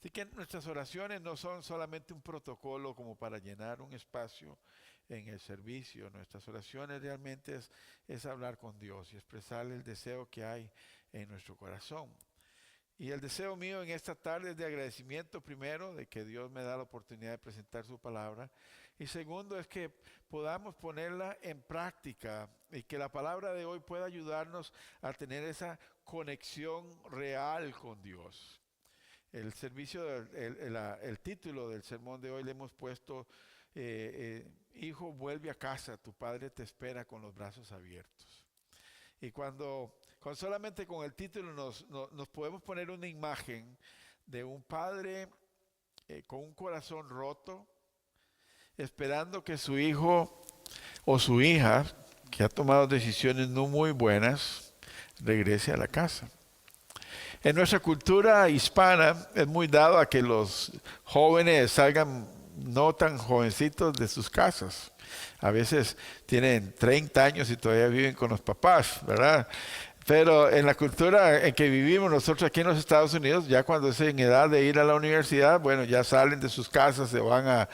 Así que nuestras oraciones no son solamente un protocolo como para llenar un espacio en el servicio. Nuestras oraciones realmente es hablar con Dios y expresarle el deseo que hay en nuestro corazón. Y el deseo mío en esta tarde es de agradecimiento primero, de que Dios me da la oportunidad de presentar su palabra. Y segundo es que podamos ponerla en práctica y que la palabra de hoy pueda ayudarnos a tener esa conexión real con Dios. El servicio, el título del sermón de hoy le hemos puesto, Hijo, vuelve a casa, tu padre te espera con los brazos abiertos. Y con solamente con el título nos podemos poner una imagen de un padre con un corazón roto, esperando que su hijo o su hija, que ha tomado decisiones no muy buenas, regrese a la casa. En nuestra cultura hispana es muy dado a que los jóvenes salgan no tan jovencitos de sus casas. A veces tienen 30 años y todavía viven con los papás, ¿verdad? Pero en la cultura en que vivimos nosotros aquí en los Estados Unidos, ya cuando es en edad de ir a la universidad, bueno, ya salen de sus casas, se van a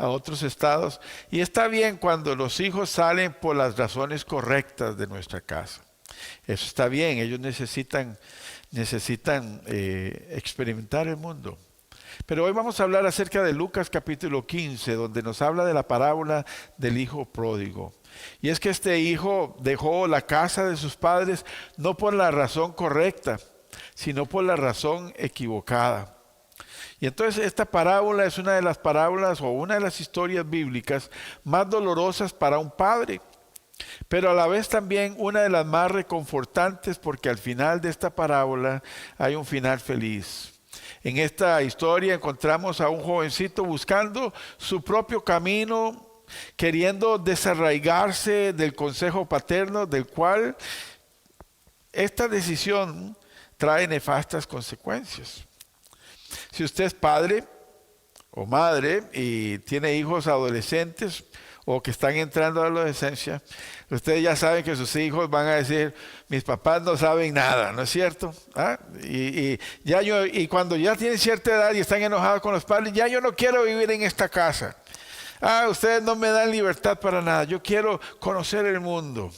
otros estados. Y está bien cuando los hijos salen por las razones correctas de nuestra casa. Eso está bien, ellos necesitan experimentar el mundo. Pero hoy vamos a hablar acerca de Lucas capítulo 15, donde nos habla de la parábola del hijo pródigo. Y es que este hijo dejó la casa de sus padres no por la razón correcta, sino por la razón equivocada. Y entonces esta parábola es una de las parábolas o una de las historias bíblicas más dolorosas para un padre, pero a la vez también una de las más reconfortantes, porque al final de esta parábola hay un final feliz. En esta historia encontramos a un jovencito buscando su propio camino, queriendo desarraigarse del consejo paterno, del cual esta decisión trae nefastas consecuencias. Si usted es padre o madre y tiene hijos adolescentes o que están entrando a la adolescencia, ustedes ya saben que sus hijos van a decir, mis papás no saben nada, ¿no es cierto? ¿Ah? Y cuando ya tienen cierta edad y están enojados con los padres, ya yo no quiero vivir en esta casa. Ustedes no me dan libertad para nada, yo quiero conocer el mundo.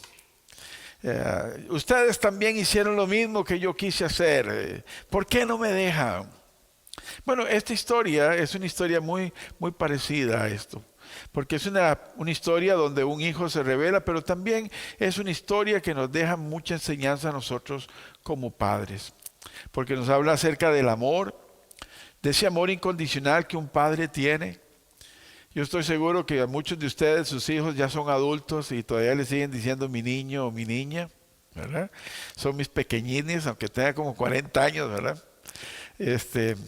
Ustedes también hicieron lo mismo que yo quise hacer. ¿Por qué no me dejan? Bueno, esta historia es una historia muy, muy parecida a esto. Porque es una historia donde un hijo se revela, pero también es una historia que nos deja mucha enseñanza a nosotros como padres. Porque nos habla acerca del amor, de ese amor incondicional que un padre tiene. Yo estoy seguro que a muchos de ustedes, sus hijos ya son adultos y todavía le siguen diciendo mi niño o mi niña, ¿verdad? Son mis pequeñines, aunque tenga como 40 años, ¿verdad?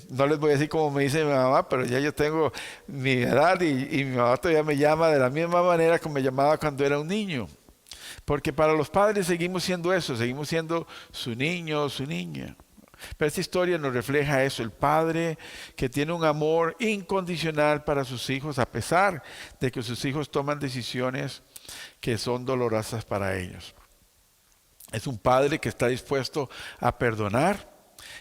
No les voy a decir como me dice mi mamá, pero ya yo tengo mi edad y mi mamá todavía me llama de la misma manera como me llamaba cuando era un niño. Porque para los padres seguimos siendo eso, seguimos siendo su niño o su niña. Pero esta historia nos refleja eso, el padre que tiene un amor incondicional para sus hijos a pesar de que sus hijos toman decisiones que son dolorosas para ellos. Es un padre que está dispuesto a perdonar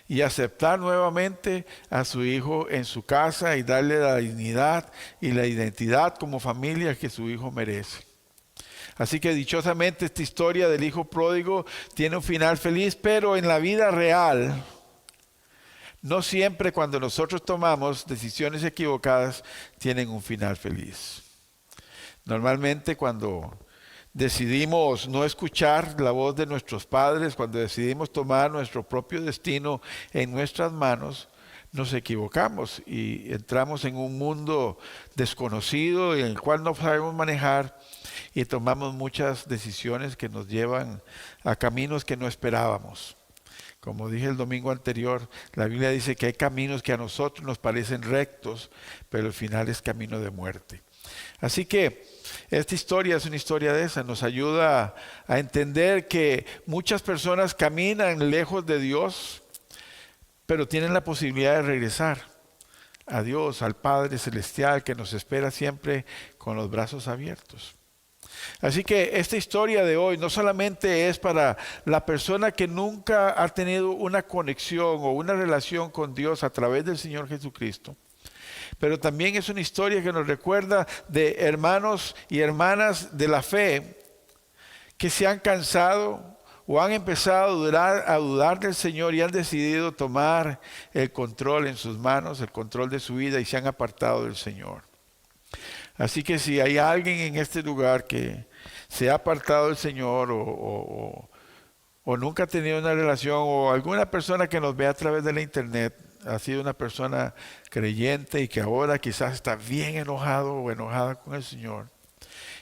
y aceptar nuevamente a su hijo en su casa y darle la dignidad y la identidad como familia que su hijo merece. Así que dichosamente esta historia del hijo pródigo tiene un final feliz, pero en la vida real, no siempre cuando nosotros tomamos decisiones equivocadas tienen un final feliz. Normalmente cuando decidimos no escuchar la voz de nuestros padres, cuando decidimos tomar nuestro propio destino en nuestras manos, nos equivocamos y entramos en un mundo desconocido en el cual no sabemos manejar y tomamos muchas decisiones que nos llevan a caminos que no esperábamos. Como dije el domingo anterior, la Biblia dice que hay caminos que a nosotros nos parecen rectos, pero el final es camino de muerte. Así que esta historia es una historia de esa, nos ayuda a entender que muchas personas caminan lejos de Dios, pero tienen la posibilidad de regresar a Dios, al Padre Celestial que nos espera siempre con los brazos abiertos. Así que esta historia de hoy no solamente es para la persona que nunca ha tenido una conexión o una relación con Dios a través del Señor Jesucristo, pero también es una historia que nos recuerda de hermanos y hermanas de la fe que se han cansado o han empezado a dudar del Señor y han decidido tomar el control en sus manos, el control de su vida, y se han apartado del Señor. Así que si hay alguien en este lugar que se ha apartado del Señor o nunca ha tenido una relación, o alguna persona que nos ve a través de la internet ha sido una persona creyente y que ahora quizás está bien enojado o enojada con el Señor,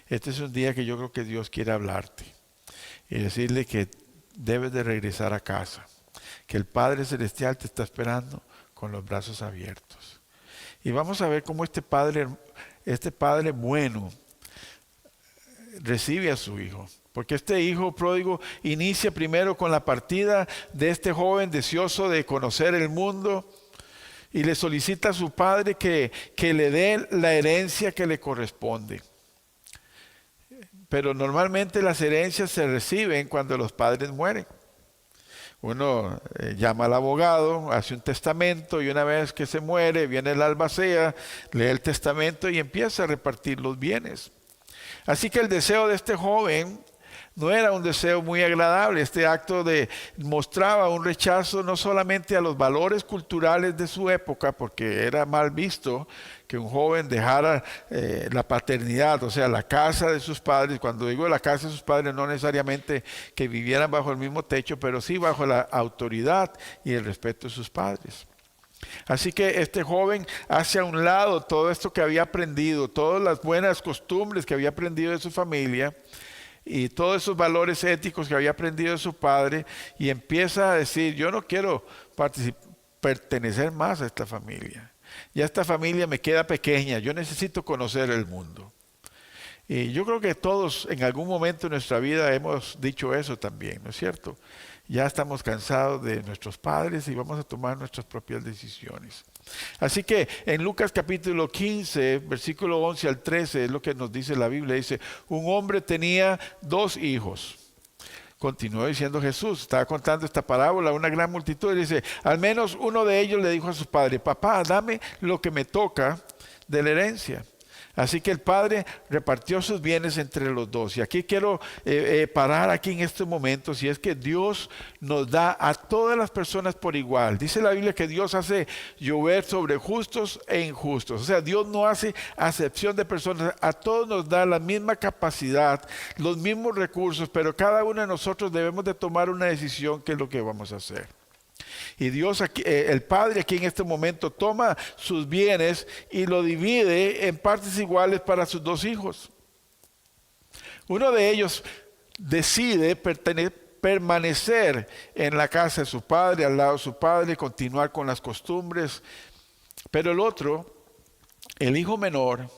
este es un día que yo creo que Dios quiere hablarte y decirle que debes de regresar a casa, que el Padre Celestial te está esperando con los brazos abiertos. Y vamos a ver cómo este padre bueno recibe a su hijo. Porque este hijo pródigo inicia primero con la partida de este joven deseoso de conocer el mundo y le solicita a su padre que le dé la herencia que le corresponde. Pero normalmente las herencias se reciben cuando los padres mueren. Uno llama al abogado, hace un testamento y una vez que se muere, viene el albacea, lee el testamento y empieza a repartir los bienes. Así que el deseo de este joven no era un deseo muy agradable. Este acto mostraba un rechazo no solamente a los valores culturales de su época, porque era mal visto que un joven dejara la paternidad, o sea, la casa de sus padres. Cuando digo la casa de sus padres, no necesariamente que vivieran bajo el mismo techo, pero sí bajo la autoridad y el respeto de sus padres. Así que este joven hace a un lado todo esto que había aprendido, todas las buenas costumbres que había aprendido de su familia y todos esos valores éticos que había aprendido de su padre, y empieza a decir: yo no quiero pertenecer más a esta familia. Ya esta familia me queda pequeña, yo necesito conocer el mundo. Y yo creo que todos en algún momento de nuestra vida hemos dicho eso también, ¿no es cierto? Ya estamos cansados de nuestros padres y vamos a tomar nuestras propias decisiones. Así que en Lucas capítulo 15, versículo 11 al 13, es lo que nos dice la Biblia. Dice: un hombre tenía 2 hijos. Continuó diciendo Jesús, estaba contando esta parábola a una gran multitud, y dice: al menos uno de ellos le dijo a su padre: papá, dame lo que me toca de la herencia. Así que el padre repartió sus bienes entre los 2. Y aquí quiero parar aquí en este momento, si es que Dios nos da a todas las personas por igual. Dice la Biblia que Dios hace llover sobre justos e injustos. O sea, Dios no hace acepción de personas. A todos nos da la misma capacidad, los mismos recursos, pero cada uno de nosotros debemos de tomar una decisión qué es lo que vamos a hacer. Y Dios, aquí, el Padre aquí en este momento toma sus bienes y lo divide en partes iguales para sus 2 hijos. Uno de ellos decide permanecer en la casa de su padre, al lado de su padre, continuar con las costumbres. Pero el otro, el hijo menor,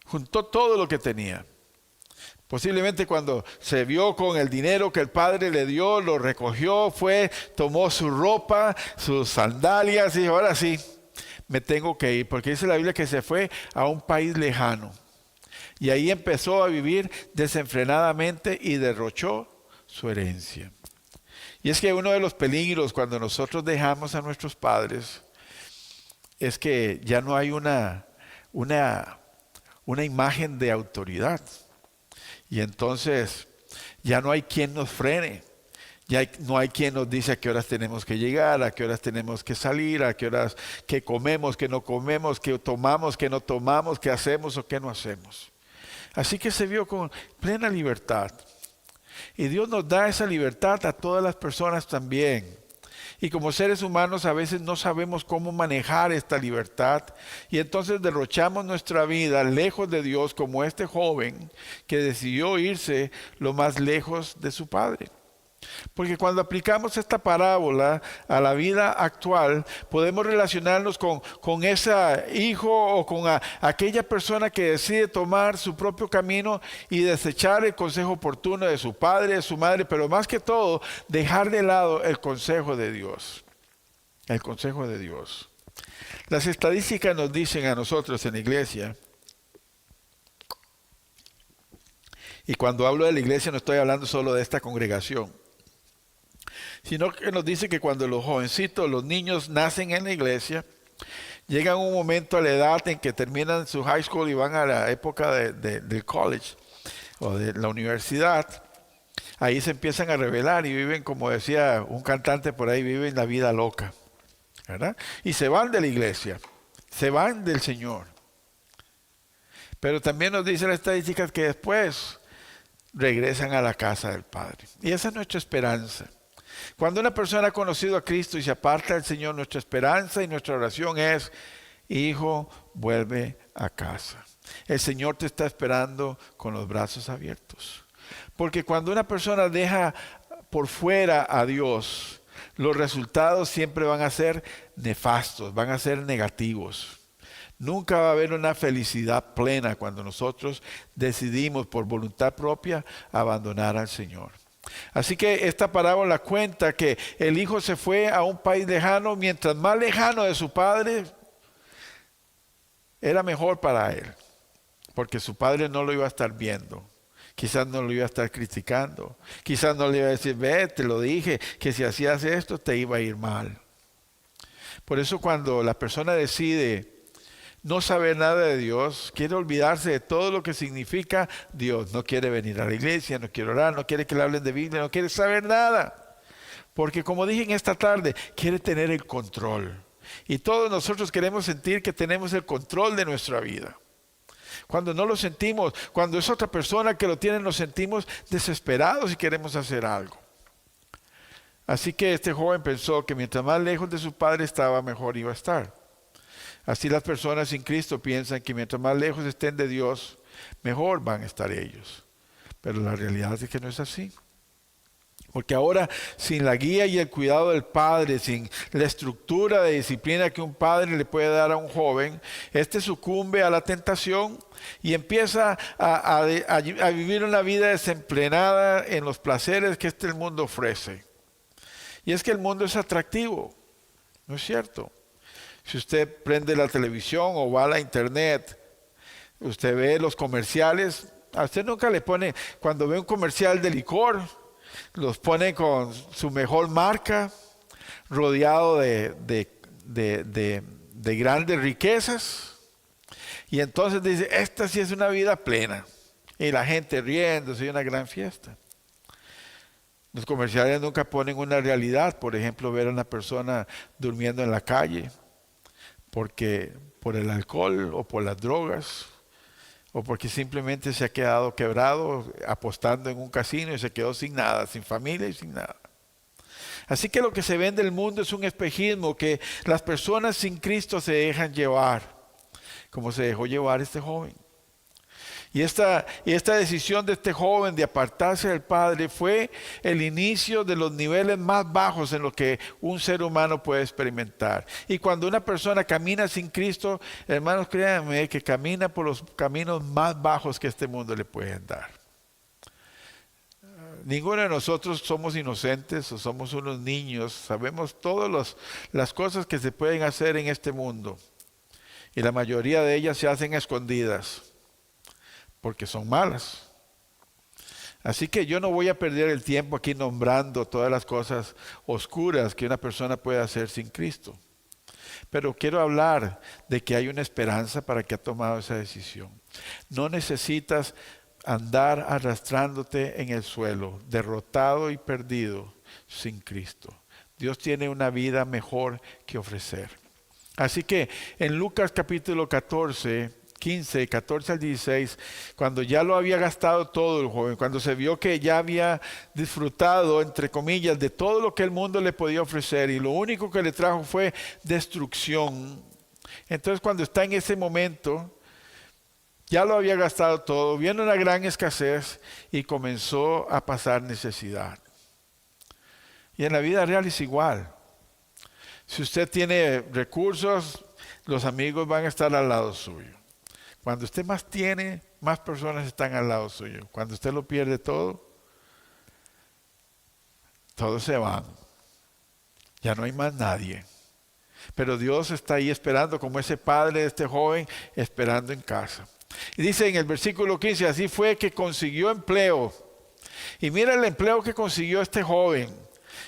juntó todo lo que tenía. Posiblemente cuando se vio con el dinero que el padre le dio, lo recogió, tomó su ropa, sus sandalias y dijo: ahora sí, me tengo que ir. Porque dice la Biblia que se fue a un país lejano. Y ahí empezó a vivir desenfrenadamente y derrochó su herencia. Y es que uno de los peligros cuando nosotros dejamos a nuestros padres es que ya no hay una imagen de autoridad. Y entonces ya no hay quien nos frene, no hay quien nos dice a qué horas tenemos que llegar, a qué horas tenemos que salir, a qué horas que comemos, que no comemos, que tomamos, que no tomamos, que hacemos o que no hacemos. Así que se vio con plena libertad. Y Dios nos da esa libertad a todas las personas también. Y como seres humanos a veces no sabemos cómo manejar esta libertad y entonces derrochamos nuestra vida lejos de Dios, como este joven que decidió irse lo más lejos de su padre. Porque cuando aplicamos esta parábola a la vida actual, podemos relacionarnos con ese hijo o con aquella persona que decide tomar su propio camino y desechar el consejo oportuno de su padre, de su madre, pero más que todo, dejar de lado el consejo de Dios. El consejo de Dios. Las estadísticas nos dicen a nosotros en la iglesia Y cuando hablo de la iglesia no estoy hablando solo de esta congregación, sino que nos dice que cuando los jovencitos, los niños nacen en la iglesia, llegan un momento a la edad en que terminan su high school y van a la época del college o de la universidad. Ahí se empiezan a rebelar y viven, como decía un cantante por ahí, viven la vida loca, ¿verdad? Y se van de la iglesia, se van del Señor. Pero también nos dicen las estadísticas que después regresan a la casa del Padre. Y esa es nuestra esperanza. Cuando una persona ha conocido a Cristo y se aparta del Señor, nuestra esperanza y nuestra oración es: hijo, vuelve a casa. El Señor te está esperando con los brazos abiertos. Porque cuando una persona deja por fuera a Dios, los resultados siempre van a ser nefastos, van a ser negativos. Nunca va a haber una felicidad plena cuando nosotros decidimos por voluntad propia abandonar al Señor. Así que esta parábola cuenta que el hijo se fue a un país lejano, mientras más lejano de su padre, era mejor para él, porque su padre no lo iba a estar viendo. Quizás no lo iba a estar criticando. Quizás no le iba a decir: ve, te lo dije, que si hacías esto te iba a ir mal. Por eso cuando la persona decide no saber nada de Dios, quiere olvidarse de todo lo que significa Dios. No quiere venir a la iglesia, no quiere orar, no quiere que le hablen de Biblia, no quiere saber nada. Porque como dije en esta tarde, quiere tener el control. Y todos nosotros queremos sentir que tenemos el control de nuestra vida. Cuando no lo sentimos, cuando es otra persona que lo tiene, nos sentimos desesperados y queremos hacer algo. Así que este joven pensó que mientras más lejos de su padre estaba, mejor iba a estar. Así las personas sin Cristo piensan que mientras más lejos estén de Dios, mejor van a estar ellos. Pero la realidad es que no es así. Porque ahora, sin la guía y el cuidado del padre, sin la estructura de disciplina que un padre le puede dar a un joven, este sucumbe a la tentación y empieza a vivir una vida desenfrenada en los placeres que este mundo ofrece. Y es que el mundo es atractivo, ¿no es cierto? Si usted prende la televisión o va a la internet, usted ve los comerciales. A usted nunca le pone, cuando ve un comercial de licor, los pone con su mejor marca, rodeado de grandes riquezas. Y entonces dice: esta sí es una vida plena. Y la gente riéndose, y una gran fiesta. Los comerciales nunca ponen una realidad. Por ejemplo, ver a una persona durmiendo en la calle, porque por el alcohol o por las drogas, o porque simplemente se ha quedado quebrado apostando en un casino y se quedó sin nada, sin familia y sin nada. Así que lo que se ve del mundo es un espejismo que las personas sin Cristo se dejan llevar, como se dejó llevar este joven. Y esta decisión de este joven de apartarse del Padre fue el inicio de los niveles más bajos en lo que un ser humano puede experimentar. Y cuando una persona camina sin Cristo, hermanos, créanme que camina por los caminos más bajos que este mundo le pueden dar. Ninguno de nosotros somos inocentes o somos unos niños. Sabemos todas las cosas que se pueden hacer en este mundo. Y la mayoría de ellas se hacen escondidas, porque son malas. Así que yo no voy a perder el tiempo aquí nombrando todas las cosas oscuras que una persona puede hacer sin Cristo. Pero quiero hablar de que hay una esperanza para que ha tomado esa decisión. No necesitas andar arrastrándote en el suelo, derrotado y perdido sin Cristo. Dios tiene una vida mejor que ofrecer. Así que en Lucas capítulo 14, 15, 14 al 16, cuando ya lo había gastado todo el joven, cuando se vio que ya había disfrutado, entre comillas, de todo lo que el mundo le podía ofrecer y lo único que le trajo fue destrucción. Entonces cuando está en ese momento, ya lo había gastado todo, viene una gran escasez y comenzó a pasar necesidad. Y en la vida real es igual. Si usted tiene recursos, los amigos van a estar al lado suyo. Cuando usted más tiene, más personas están al lado suyo. Cuando usted lo pierde todo, todos se van. Ya no hay más nadie. Pero Dios está ahí esperando, como ese padre de este joven, esperando en casa. Y dice en el versículo 15, así fue que consiguió empleo. Y mira el empleo que consiguió este joven.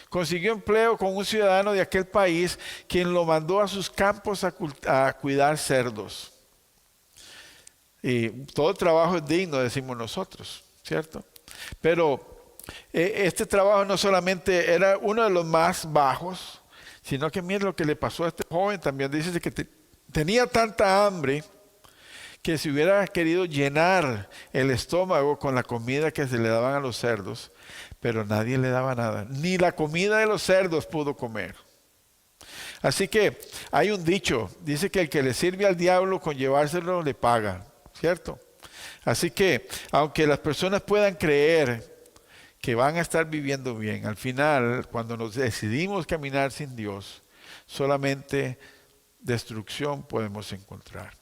Consiguió empleo con un ciudadano de aquel país, quien lo mandó a sus campos a cuidar cerdos. Y todo trabajo es digno, decimos nosotros, ¿cierto? Pero este trabajo no solamente era uno de los más bajos, sino que mira lo que le pasó a este joven. También dice que tenía tanta hambre que si hubiera querido llenar el estómago con la comida que se le daban a los cerdos, pero nadie le daba nada. Ni la comida de los cerdos pudo comer. Así que hay un dicho, dice que el que le sirve al diablo con llevárselo le paga, ¿cierto? Así que aunque las personas puedan creer que van a estar viviendo bien, al final, cuando nos decidimos caminar sin Dios, solamente destrucción podemos encontrar.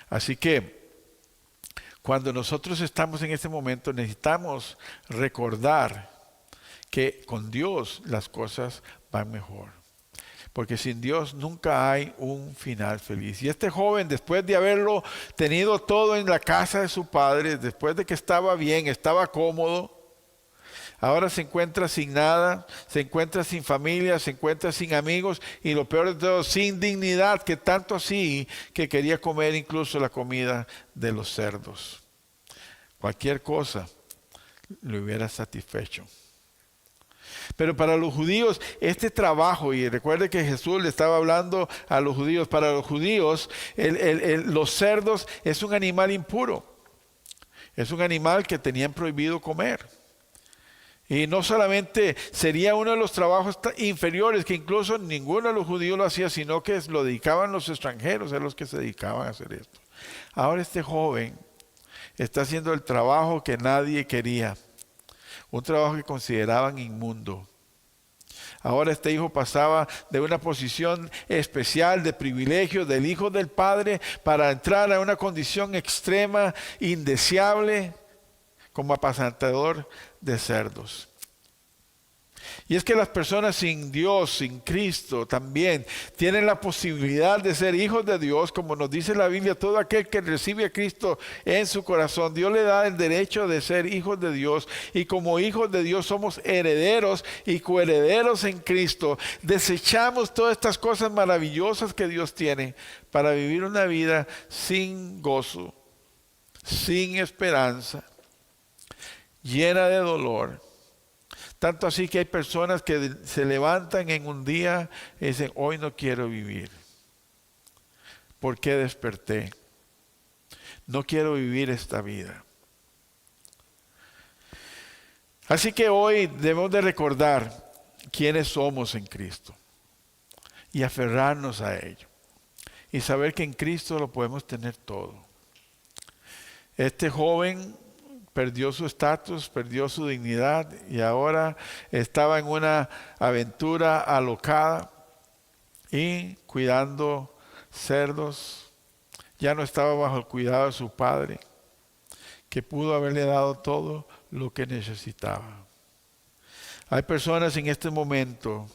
Así que cuando nosotros estamos en este momento necesitamos recordar que con Dios las cosas van mejor. Porque sin Dios nunca hay un final feliz. Y este joven, después de haberlo tenido todo en la casa de su padre, después de que estaba bien, estaba cómodo, ahora se encuentra sin nada, se encuentra sin familia, se encuentra sin amigos y lo peor de todo, sin dignidad, que tanto así que quería comer incluso la comida de los cerdos. Cualquier cosa le hubiera satisfecho. Pero para los judíos este trabajo, y recuerde que Jesús le estaba hablando a los judíos, para los judíos los cerdos es un animal impuro, es un animal que tenían prohibido comer. Y no solamente sería uno de los trabajos inferiores, que incluso ninguno de los judíos lo hacía, sino que lo dedicaban los extranjeros, a los que se dedicaban a hacer esto. Ahora este joven está haciendo el trabajo que nadie quería, un trabajo que consideraban inmundo. Ahora este hijo pasaba de una posición especial de privilegio del hijo del padre para entrar a una condición extrema, indeseable, como apacentador de cerdos. Y es que las personas sin Dios, sin Cristo, también tienen la posibilidad de ser hijos de Dios, como nos dice la Biblia, todo aquel que recibe a Cristo en su corazón, Dios le da el derecho de ser hijos de Dios, y como hijos de Dios somos herederos y coherederos en Cristo. Desechamos todas estas cosas maravillosas que Dios tiene para vivir una vida sin gozo, sin esperanza, llena de dolor. Tanto así que hay personas que se levantan en un día y dicen, hoy no quiero vivir. ¿Por qué desperté? No quiero vivir esta vida. Así que hoy debemos de recordar quiénes somos en Cristo y aferrarnos a ello. Y saber que en Cristo lo podemos tener todo. Este joven perdió su estatus, perdió su dignidad y ahora estaba en una aventura alocada y cuidando cerdos. Ya no estaba bajo el cuidado de su padre, que pudo haberle dado todo lo que necesitaba. Hay personas en este momento,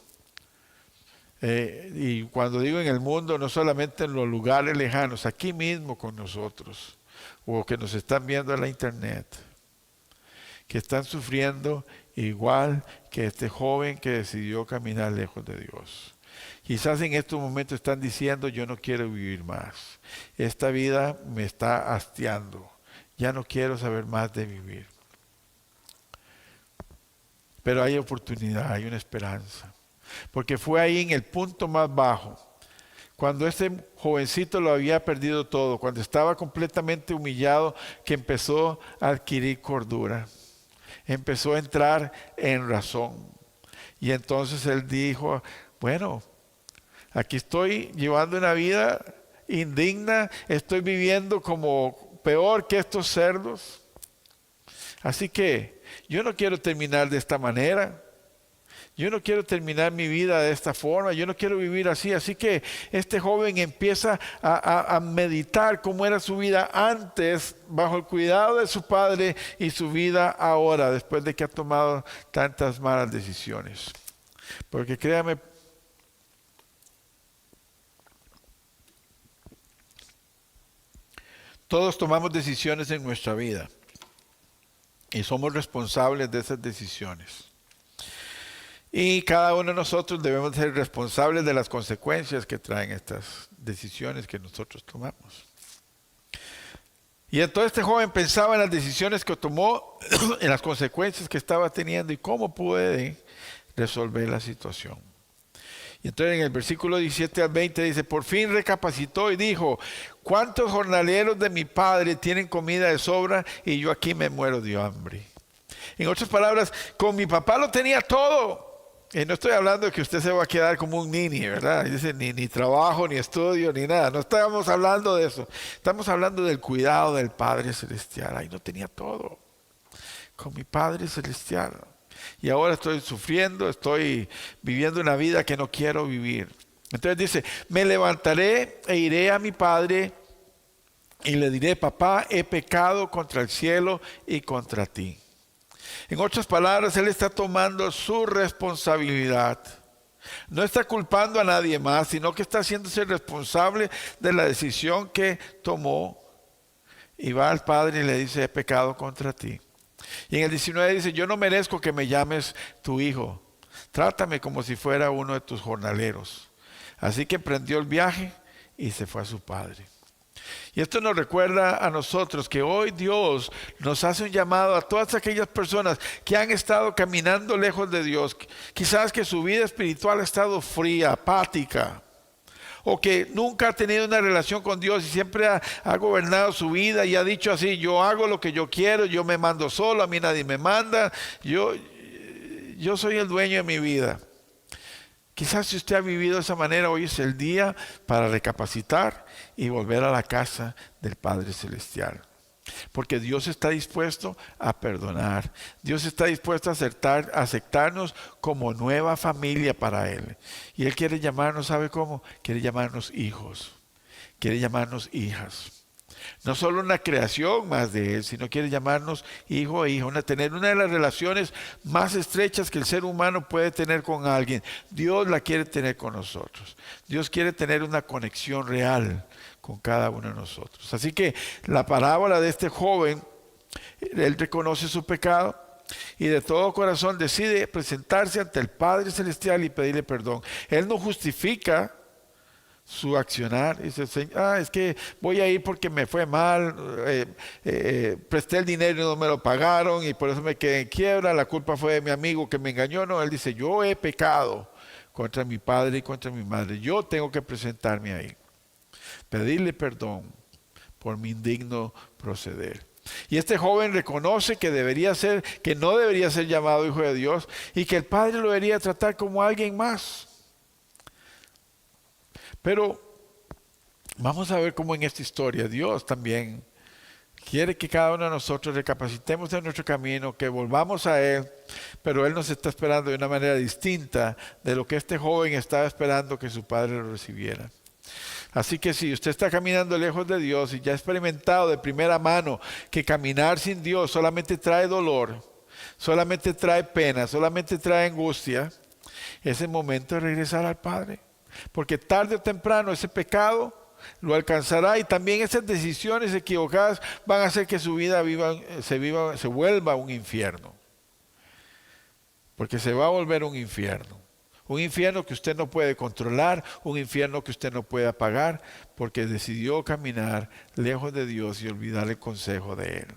y cuando digo en el mundo, no solamente en los lugares lejanos, aquí mismo con nosotros, o que nos están viendo en la internet, que están sufriendo igual que este joven que decidió caminar lejos de Dios. Quizás en estos momentos están diciendo, yo no quiero vivir más. Esta vida me está hastiando. Ya no quiero saber más de vivir. Pero hay oportunidad, hay una esperanza. Porque fue ahí en el punto más bajo, cuando este jovencito lo había perdido todo, cuando estaba completamente humillado, que empezó a adquirir cordura. Empezó a entrar en razón. Y entonces él dijo, bueno, aquí estoy llevando una vida indigna, estoy viviendo como peor que estos cerdos. Así que yo no quiero terminar de esta manera. Yo no quiero terminar mi vida de esta forma, yo no quiero vivir así. Así que este joven empieza a meditar cómo era su vida antes, bajo el cuidado de su padre, y su vida ahora, después de que ha tomado tantas malas decisiones. Porque créame, Todos tomamos decisiones en nuestra vida y somos responsables de esas decisiones. Y cada uno de nosotros debemos ser responsables de las consecuencias que traen estas decisiones que nosotros tomamos. Y entonces este joven pensaba en las decisiones que tomó, en las consecuencias que estaba teniendo y cómo puede resolver la situación. Y entonces en el versículo 17 al 20 dice, por fin recapacitó y dijo, ¿cuántos jornaleros de mi padre tienen comida de sobra y yo aquí me muero de hambre? En otras palabras, con mi papá lo tenía todo. Y no estoy hablando de que usted se va a quedar como un nini, ¿verdad? Dice, ni trabajo, ni estudio, ni nada. No estamos hablando de eso. Estamos hablando del cuidado del Padre Celestial. Ahí no tenía todo. Con mi Padre Celestial. Y ahora estoy sufriendo, estoy viviendo una vida que no quiero vivir. Entonces dice, me levantaré e iré a mi padre y le diré, papá, he pecado contra el cielo y contra ti. En otras palabras, él está tomando su responsabilidad. No está culpando a nadie más, sino que está haciéndose responsable de la decisión que tomó. Y va al padre y le dice, he pecado contra ti. Y en el 19 dice, yo no merezco que me llames tu hijo. Trátame como si fuera uno de tus jornaleros. Así que emprendió el viaje y se fue a su padre. Y esto nos recuerda a nosotros que hoy Dios nos hace un llamado a todas aquellas personas que han estado caminando lejos de Dios. Quizás que su vida espiritual ha estado fría, apática. O que nunca ha tenido una relación con Dios y siempre ha gobernado su vida y ha dicho así, yo hago lo que yo quiero, yo me mando solo, a mí nadie me manda, yo soy el dueño de mi vida. Quizás si usted ha vivido de esa manera, hoy es el día para recapacitar y volver a la casa del Padre Celestial. Porque Dios está dispuesto a perdonar. Dios está dispuesto a aceptarnos como nueva familia para Él. Y Él quiere llamarnos, ¿sabe cómo? Quiere llamarnos hijos. Quiere llamarnos hijas. No solo una creación más de Él, sino quiere llamarnos hijo e hija. Tener una de las relaciones más estrechas que el ser humano puede tener con alguien. Dios la quiere tener con nosotros. Dios quiere tener una conexión real con cada uno de nosotros. Así que la parábola de este joven, él reconoce su pecado y de todo corazón decide presentarse ante el Padre Celestial y pedirle perdón. Él no justifica su accionar. Dice, es que voy a ir porque me fue mal, presté el dinero y no me lo pagaron y por eso me quedé en quiebra, la culpa fue de mi amigo que me engañó. No, él dice, yo he pecado contra mi padre y contra mi madre. Yo tengo que presentarme ahí. Pedirle perdón por mi indigno proceder. Y este joven reconoce que no debería ser llamado hijo de Dios y que el Padre lo debería tratar como alguien más. Pero vamos a ver cómo en esta historia Dios también quiere que cada uno de nosotros recapacitemos de nuestro camino, que volvamos a Él, pero Él nos está esperando de una manera distinta de lo que este joven estaba esperando que su padre lo recibiera. Así que si usted está caminando lejos de Dios y ya ha experimentado de primera mano que caminar sin Dios solamente trae dolor, solamente trae pena, solamente trae angustia, es el momento de regresar al Padre. Porque tarde o temprano ese pecado lo alcanzará y también esas decisiones equivocadas van a hacer que su vida se vuelva un infierno. Porque se va a volver un infierno. Un infierno que usted no puede controlar, un infierno que usted no puede apagar, porque decidió caminar lejos de Dios y olvidar el consejo de Él.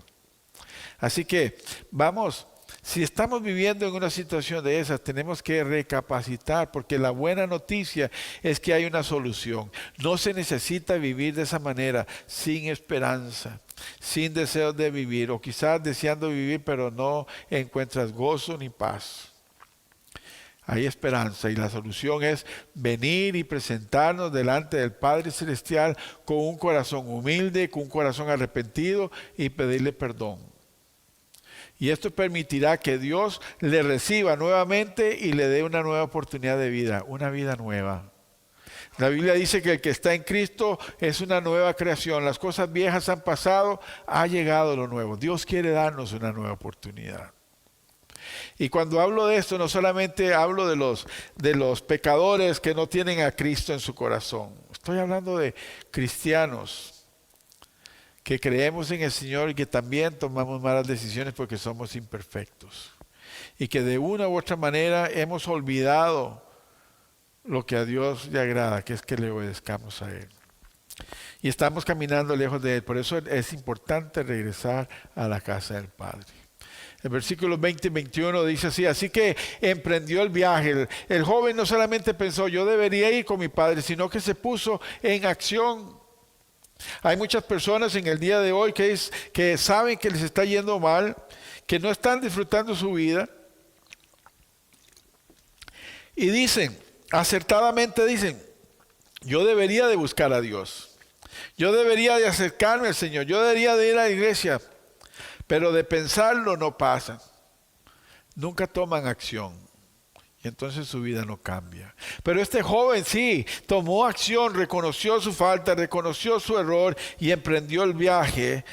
Así que vamos, si estamos viviendo en una situación de esas, tenemos que recapacitar, porque la buena noticia es que hay una solución. No se necesita vivir de esa manera, sin esperanza, sin deseos de vivir, o quizás deseando vivir, pero no encuentras gozo ni paz. Hay esperanza y la solución es venir y presentarnos delante del Padre Celestial con un corazón humilde, con un corazón arrepentido y pedirle perdón. Y esto permitirá que Dios le reciba nuevamente y le dé una nueva oportunidad de vida, una vida nueva. La Biblia dice que el que está en Cristo es una nueva creación. Las cosas viejas han pasado, ha llegado lo nuevo. Dios quiere darnos una nueva oportunidad. Y cuando hablo de esto, no solamente hablo de los pecadores que no tienen a Cristo en su corazón. Estoy hablando de cristianos que creemos en el Señor y que también tomamos malas decisiones porque somos imperfectos. Y que de una u otra manera hemos olvidado lo que a Dios le agrada, que es que le obedezcamos a Él. Y estamos caminando lejos de Él. Por eso es importante regresar a la casa del Padre. El versículo 20 y 21 dice así: así que emprendió el viaje. El joven no solamente pensó, yo debería ir con mi padre, sino que se puso en acción. Hay muchas personas en el día de hoy que saben que les está yendo mal, que no están disfrutando su vida. Y dicen, acertadamente dicen, yo debería de buscar a Dios. Yo debería de acercarme al Señor. Yo debería de ir a la iglesia. Pero de pensarlo no pasan. Nunca toman acción. Y entonces su vida no cambia. Pero este joven sí, tomó acción, reconoció su falta, reconoció su error y emprendió el viaje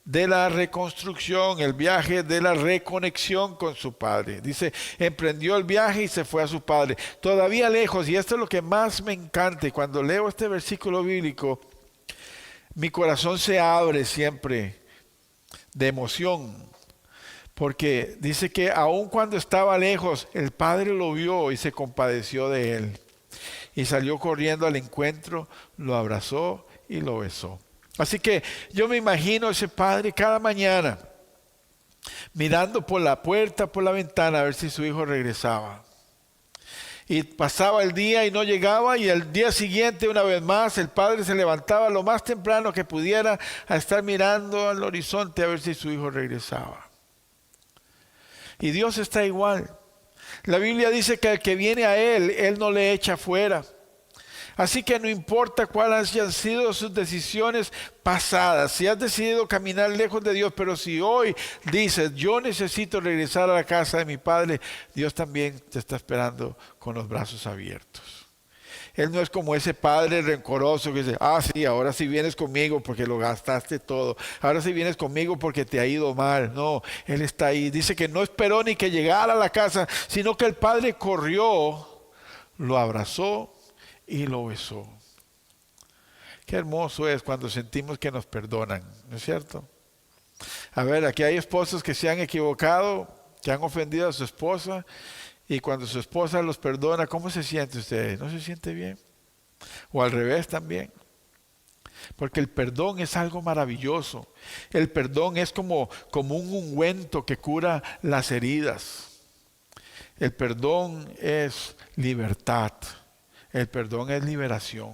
de la reconstrucción, el viaje de la reconexión con su padre. Dice, emprendió el viaje y se fue a su padre. Todavía lejos, y esto es lo que más me encanta, y cuando leo este versículo bíblico, mi corazón se abre siempre de emoción, porque dice que aun cuando estaba lejos, el padre lo vio y se compadeció de él. Y salió corriendo al encuentro, lo abrazó y lo besó. Así que yo me imagino a ese padre cada mañana mirando por la puerta, por la ventana, a ver si su hijo regresaba. Y pasaba el día y no llegaba, y el día siguiente una vez más el padre se levantaba lo más temprano que pudiera a estar mirando al horizonte a ver si su hijo regresaba. Y Dios está igual. La Biblia dice que al que viene a Él no le echa fuera. Así que no importa cuáles hayan sido sus decisiones pasadas, si has decidido caminar lejos de Dios, pero si hoy dices, yo necesito regresar a la casa de mi Padre, Dios también te está esperando con los brazos abiertos. Él no es como ese padre rencoroso que dice, sí, ahora sí vienes conmigo porque lo gastaste todo. Ahora sí vienes conmigo porque te ha ido mal. No, Él está ahí. Dice que no esperó ni que llegara a la casa, sino que el padre corrió, lo abrazó y lo besó. Qué hermoso es cuando sentimos que nos perdonan, ¿no es cierto? A ver, aquí hay esposos que se han equivocado, que han ofendido a su esposa, y cuando su esposa los perdona, ¿cómo se siente usted? ¿No se siente bien? O al revés también. Porque el perdón es algo maravilloso. El perdón es como un ungüento que cura las heridas. El perdón es libertad. El perdón es liberación.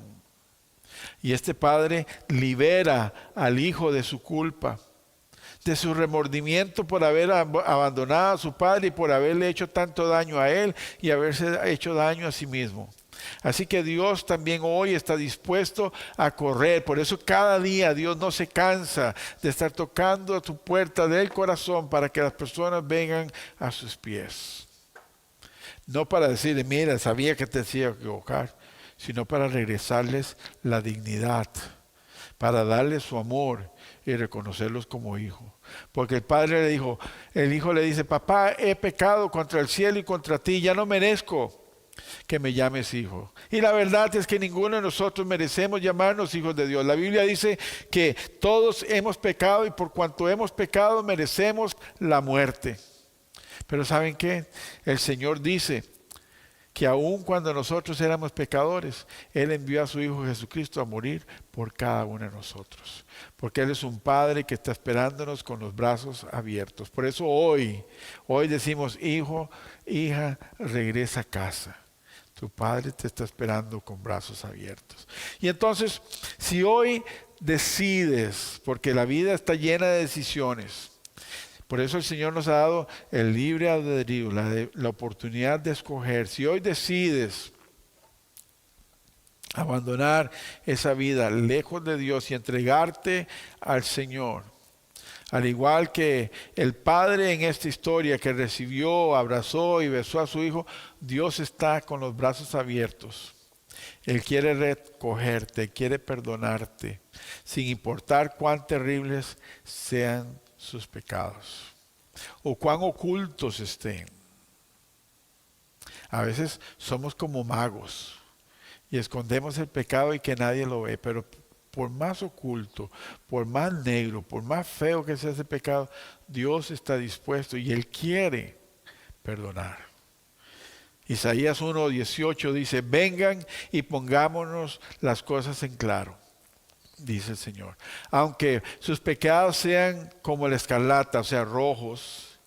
Y este padre libera al hijo de su culpa, de su remordimiento por haber abandonado a su padre y por haberle hecho tanto daño a él y haberse hecho daño a sí mismo. Así que Dios también hoy está dispuesto a correr. Por eso cada día Dios no se cansa de estar tocando a tu puerta del corazón para que las personas vengan a sus pies. No para decirle, mira, sabía que te hacía equivocar, sino para regresarles la dignidad, para darles su amor y reconocerlos como hijos. Porque el hijo le dice, papá, he pecado contra el cielo y contra ti, ya no merezco que me llames hijo. Y la verdad es que ninguno de nosotros merecemos llamarnos hijos de Dios. La Biblia dice que todos hemos pecado y por cuanto hemos pecado merecemos la muerte. Pero ¿saben qué? El Señor dice que aun cuando nosotros éramos pecadores, Él envió a su Hijo Jesucristo a morir por cada uno de nosotros. Porque Él es un Padre que está esperándonos con los brazos abiertos. Por eso hoy decimos, hijo, hija, regresa a casa. Tu Padre te está esperando con brazos abiertos. Y entonces, si hoy decides, porque la vida está llena de decisiones, por eso el Señor nos ha dado el libre albedrío, la oportunidad de escoger. Si hoy decides abandonar esa vida lejos de Dios y entregarte al Señor, al igual que el padre en esta historia que recibió, abrazó y besó a su hijo, Dios está con los brazos abiertos. Él quiere recogerte, quiere perdonarte, sin importar cuán terribles sean sus pecados o cuán ocultos estén. A veces somos como magos y escondemos el pecado y que nadie lo ve, pero por más oculto, por más negro, por más feo que sea ese pecado, Dios está dispuesto y Él quiere perdonar. Isaías 1:18 dice, vengan y pongámonos las cosas en claro, dice el Señor. Aunque sus pecados sean como la escarlata, o sea, rojos,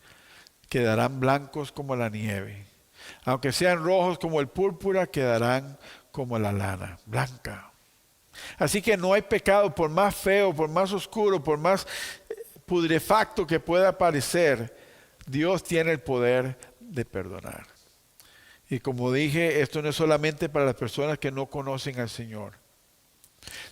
quedarán blancos como la nieve. Aunque sean rojos como el púrpura, quedarán como la lana, blanca. Así que no hay pecado, por más feo, por más oscuro, por más pudrefacto que pueda parecer, Dios tiene el poder de perdonar. Y como dije, esto no es solamente para las personas que no conocen al Señor.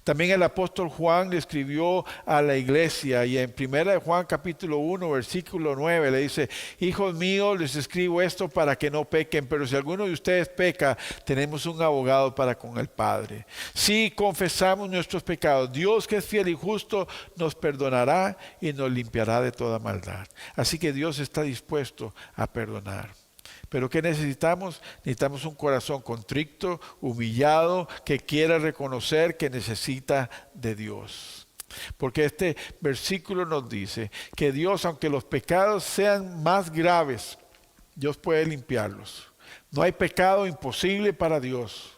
También el apóstol Juan le escribió a la iglesia y en 1 Juan capítulo 1 versículo 9 le dice, hijos míos, les escribo esto para que no pequen, pero si alguno de ustedes peca, tenemos un abogado para con el Padre. Si confesamos nuestros pecados, Dios que es fiel y justo nos perdonará y nos limpiará de toda maldad. Así que Dios está dispuesto a perdonar. Pero ¿qué necesitamos? Necesitamos un corazón contrito, humillado, que quiera reconocer que necesita de Dios. Porque este versículo nos dice que Dios, aunque los pecados sean más graves, Dios puede limpiarlos. No hay pecado imposible para Dios.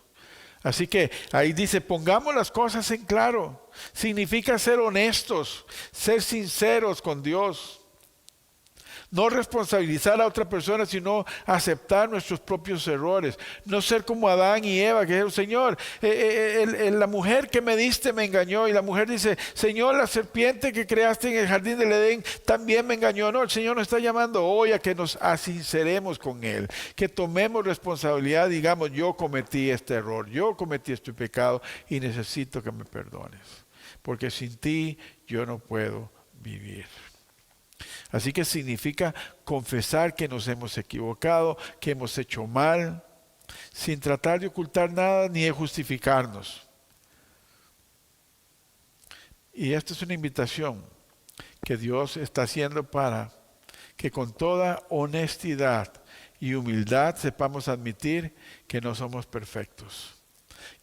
Así que ahí dice, pongamos las cosas en claro. Significa ser honestos, ser sinceros con Dios. No responsabilizar a otra persona, sino aceptar nuestros propios errores. No ser como Adán y Eva, que dijeron, Señor, la mujer que me diste me engañó. Y la mujer dice, Señor, la serpiente que creaste en el jardín del Edén también me engañó. No, el Señor nos está llamando hoy a que nos asinceremos con Él. Que tomemos responsabilidad, digamos, yo cometí este error, yo cometí este pecado y necesito que me perdones. Porque sin ti yo no puedo vivir. Así que significa confesar que nos hemos equivocado, que hemos hecho mal, sin tratar de ocultar nada ni de justificarnos. Y esta es una invitación que Dios está haciendo para que con toda honestidad y humildad sepamos admitir que no somos perfectos,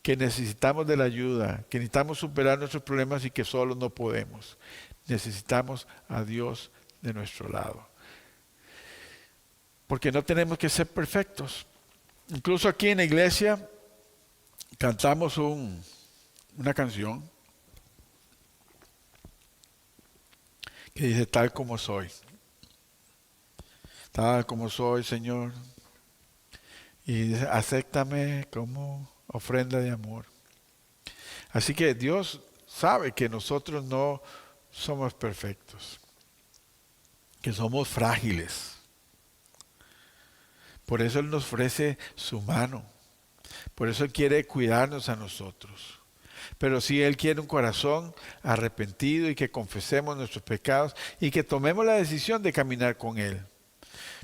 que necesitamos de la ayuda, que necesitamos superar nuestros problemas y que solo no podemos. Necesitamos a Dios de nuestro lado. Porque no tenemos que ser perfectos. Incluso aquí en la iglesia cantamos una canción que dice tal como soy. Tal como soy, Señor. Y dice, acéptame como ofrenda de amor. Así que Dios sabe que nosotros no somos perfectos, que somos frágiles. Por eso Él nos ofrece su mano. Por eso Él quiere cuidarnos a nosotros. Pero sí Él quiere un corazón arrepentido y que confesemos nuestros pecados y que tomemos la decisión de caminar con Él.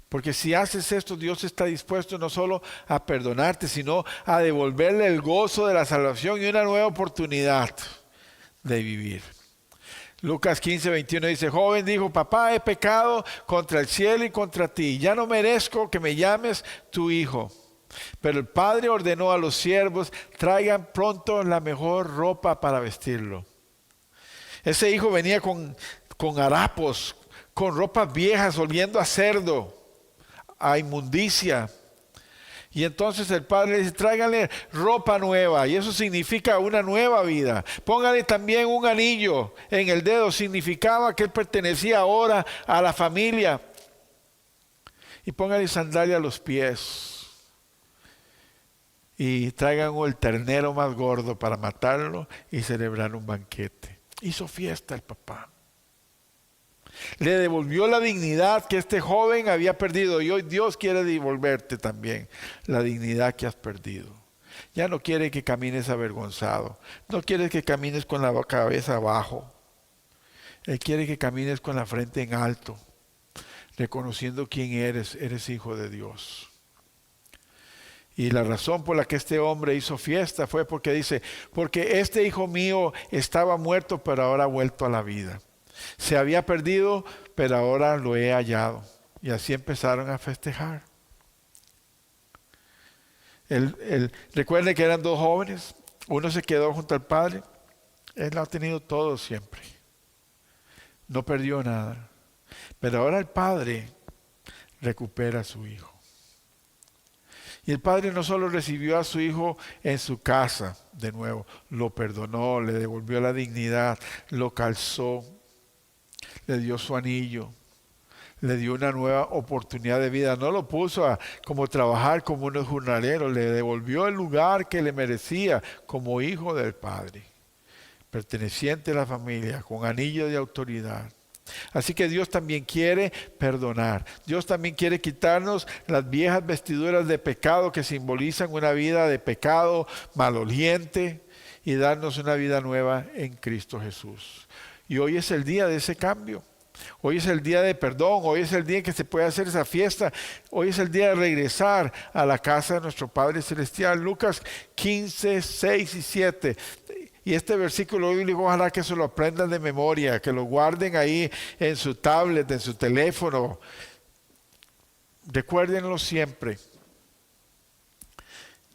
Porque si haces esto, Dios está dispuesto no solo a perdonarte, sino a devolverle el gozo de la salvación y una nueva oportunidad de vivir. Lucas 15:21 dice, joven dijo, papá, he pecado contra el cielo y contra ti. Ya no merezco que me llames tu hijo. Pero el padre ordenó a los siervos, traigan pronto la mejor ropa para vestirlo. Ese hijo venía con harapos, con ropas viejas, oliendo a cerdo, a inmundicia. Y entonces el padre le dice, tráiganle ropa nueva, y eso significa una nueva vida. Póngale también un anillo en el dedo, significaba que él pertenecía ahora a la familia. Y póngale sandalia a los pies. Y traigan el ternero más gordo para matarlo y celebrar un banquete. Hizo fiesta el papá. Le devolvió la dignidad que este joven había perdido y hoy Dios quiere devolverte también la dignidad que has perdido. Ya no quiere que camines avergonzado, no quiere que camines con la cabeza abajo. Él quiere que camines con la frente en alto, reconociendo quién eres hijo de Dios. Y la razón por la que este hombre hizo fiesta fue porque dice, porque este hijo mío estaba muerto pero ahora ha vuelto a la vida. Se había perdido, pero ahora lo he hallado. Y así empezaron a festejar. Recuerden que eran dos jóvenes. Uno se quedó junto al padre Él lo ha tenido todo siempre. No perdió nada. Pero ahora el Padre recupera a su Hijo. Y el Padre no solo recibió a su Hijo en su casa de nuevo, lo perdonó, le devolvió la dignidad, lo calzó, le dio su anillo, le dio una nueva oportunidad de vida. No lo puso a como trabajar como unos jornaleros, le devolvió el lugar que le merecía como hijo del Padre, perteneciente a la familia, con anillo de autoridad. Así que Dios también quiere perdonar. Dios también quiere quitarnos las viejas vestiduras de pecado que simbolizan una vida de pecado maloliente y darnos una vida nueva en Cristo Jesús. Y hoy es el día de ese cambio. Hoy es el día de perdón, hoy es el día en que se puede hacer esa fiesta, hoy es el día de regresar a la casa de nuestro Padre Celestial. Lucas 15, 6 y 7. Y este versículo bíblico ojalá que se lo aprendan de memoria, que lo guarden ahí en su tablet, en su teléfono. Recuérdenlo siempre.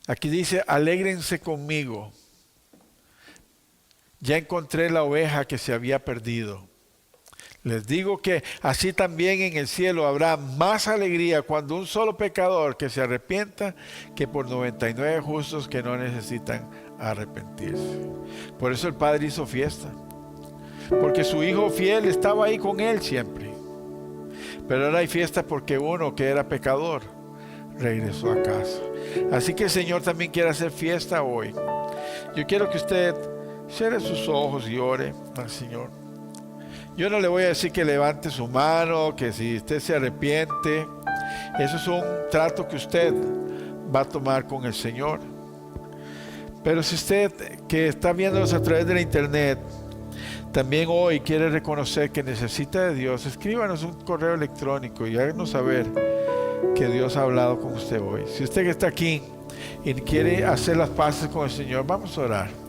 Aquí dice, alégrense conmigo. Ya encontré la oveja que se había perdido. Les digo que así también en el cielo habrá más alegría cuando un solo pecador que se arrepienta que por 99 justos que no necesitan arrepentirse. Por eso el Padre hizo fiesta. Porque su Hijo fiel estaba ahí con él siempre. Pero ahora hay fiesta porque uno que era pecador regresó a casa. Así que el Señor también quiere hacer fiesta hoy. Yo quiero que usted cierre sus ojos y ore al Señor. Yo no le voy a decir que levante su mano, que si usted se arrepiente, eso es un trato que usted va a tomar con el Señor. Pero si usted que está viéndonos a través de la internet, también hoy quiere reconocer que necesita de Dios, escríbanos un correo electrónico y háganos saber que Dios ha hablado con usted hoy. Si usted que está aquí y quiere hacer las paces con el Señor, vamos a orar.